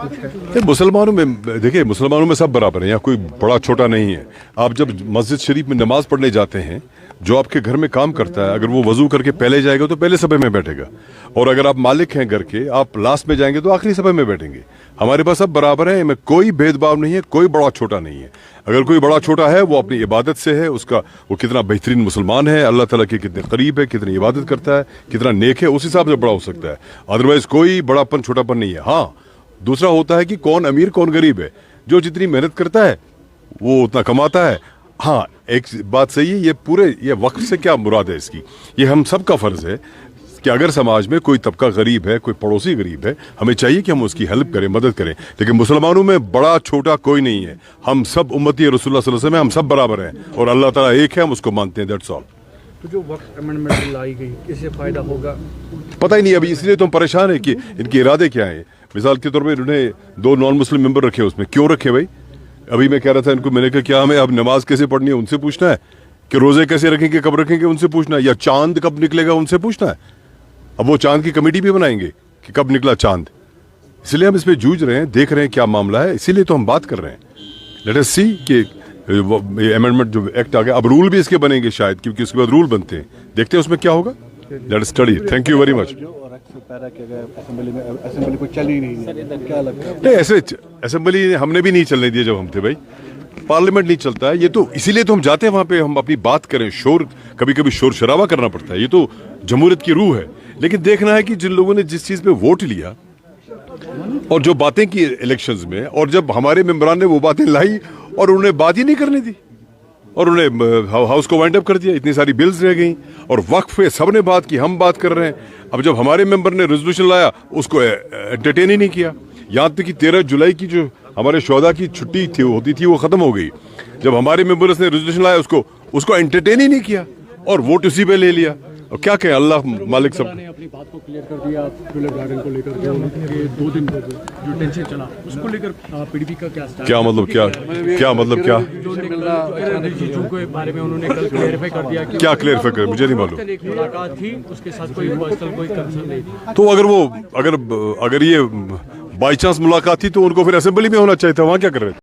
कुछ है? मुसलमानों में देखिए, मुसलमानों में सब बराबर हैं, यहाँ कोई बड़ा छोटा नहीं है। आप जब मस्जिद शरीफ में नमाज पढ़ने जाते हैं, जो आपके घर में काम करता है, अगर वो वजू करके पहले जाएगा तो पहले सफ़े में बैठेगा, और अगर आप मालिक हैं घर के, आप लास्ट में जाएंगे तो आखिरी सफ़े में बैठेंगे। हमारे पास सब बराबर है, इनमें कोई भेदभाव नहीं है, कोई बड़ा छोटा नहीं है। अगर कोई बड़ा छोटा है वो अपनी इबादत से है, उसका वो कितना बेहतरीन मुसलमान है, अल्लाह ताला के कितने करीब है, कितनी इबादत करता है, कितना नेक है, उस हिसाब से बड़ा हो सकता है। अदरवाइज कोई बड़ापन छोटापन नहीं है। हाँ, दूसरा होता है कि कौन अमीर कौन गरीब है। जो जितनी मेहनत करता है वो उतना कमाता है। हाँ, एक बात सही है, ये वक्फ से क्या मुराद है इसकी, ये हम सब का फ़र्ज़ है कि अगर समाज में कोई तबका गरीब है, कोई पड़ोसी गरीब है, हमें चाहिए कि हम उसकी हेल्प करें, मदद करें। लेकिन मुसलमानों में बड़ा छोटा कोई नहीं है, हम सब उम्मती रसूलुल्लाह सल्लल्लाहु अलैहि वसल्लम हैं, हम सब बराबर हैं और अल्लाह ताला एक है, हम उसको मानते हैं, दैट्स ऑल। तो जो वक्त अमेंडमेंट लाई गई, इससे फ़ायदा होगा? पता ही नहीं अभी, इसलिए तो हम परेशान हैं कि इनके इरादे क्या हैं। मिसाल के तौर पर इन्होंने 2 नॉन मुस्लिम मेंबर रखे, उसमें क्यों रखे भाई? अभी मैं कह रहा था इनको, मैंने कहा क्या हमें अब नमाज कैसे पढ़नी है उनसे पूछना है, कि रोज़े कैसे रखेंगे कब रखेंगे उनसे पूछना है, या चांद कब निकलेगा उनसे पूछना है? अब वो चांद की कमेटी भी बनाएंगे कि कब निकला चांद। इसलिए हम इस पे जूझ रहे हैं, देख रहे हैं क्या मामला है, इसीलिए तो हम बात कर रहे हैं। लेट अस सी कि अमेंडमेंट जो एक्ट आ गया, अब रूल भी इसके बनेंगे शायद, क्योंकि उसके बाद रूल बनते हैं, देखते हैं उसमें क्या होगा। Let us study. Thank you very much. Assembly को चल ही नहीं, क्या लगता है? नहीं, ऐसे असेंबली हमने भी नहीं चलने दिया जब हम थे भाई। पार्लियामेंट नहीं चलता है, ये तो इसीलिए तो हम जाते हैं वहाँ पे, हम अपनी बात करें। शोर, कभी कभी शोर शराबा करना पड़ता है, ये तो जमहूरियत की रूह है। लेकिन देखना है कि जिन लोगों ने जिस चीज़ पे वोट लिया और जो बातें की इलेक्शंस में, और जब हमारे मेंबरान ने वो बातें लाई और उन्हें बात ही नहीं करने दी और उन्हें हाउस को वाइंड अप कर दिया, इतनी सारी बिल्स रह गई और वक्फ पे सब ने बात की, हम बात कर रहे हैं। अब जब हमारे मेंबर ने रेजोल्यूशन लाया, उसको एंटरटेन ही नहीं किया। यहाँ तक कि 13 जुलाई की जो हमारे शोहदा की छुट्टी थी होती थी, वो ख़त्म हो गई। जब हमारे मेंबर्स ने रेजोल्यूशन लाया, उसको एंटरटेन ही नहीं किया और वोट उसी पे ले लिया। और क्या कहें, अल्लाह मालिक सब। ने अपनी बात को क्लियर कर दिया, ट्यूलिप गार्डन को लेकर के 2 दिन जो टेंशन चला उसको लेकर पीडीपी का क्या स्टैंड? क्या मतलब क्या जो रिजिजू के बारे में उन्होंने कल क्लियरिफाई कर दिया कि क्या क्लियरिफाई करे, मुझे नहीं मालूम। एक मुलाकात थी, उसके साथ कोई पर्सनल कोई कंसर्न नहीं थी। तो अगर ये बाई चांस मुलाकात थी तो उनको फिर असेंबली में होना चाहिए था, वहाँ क्या कर रहे थे?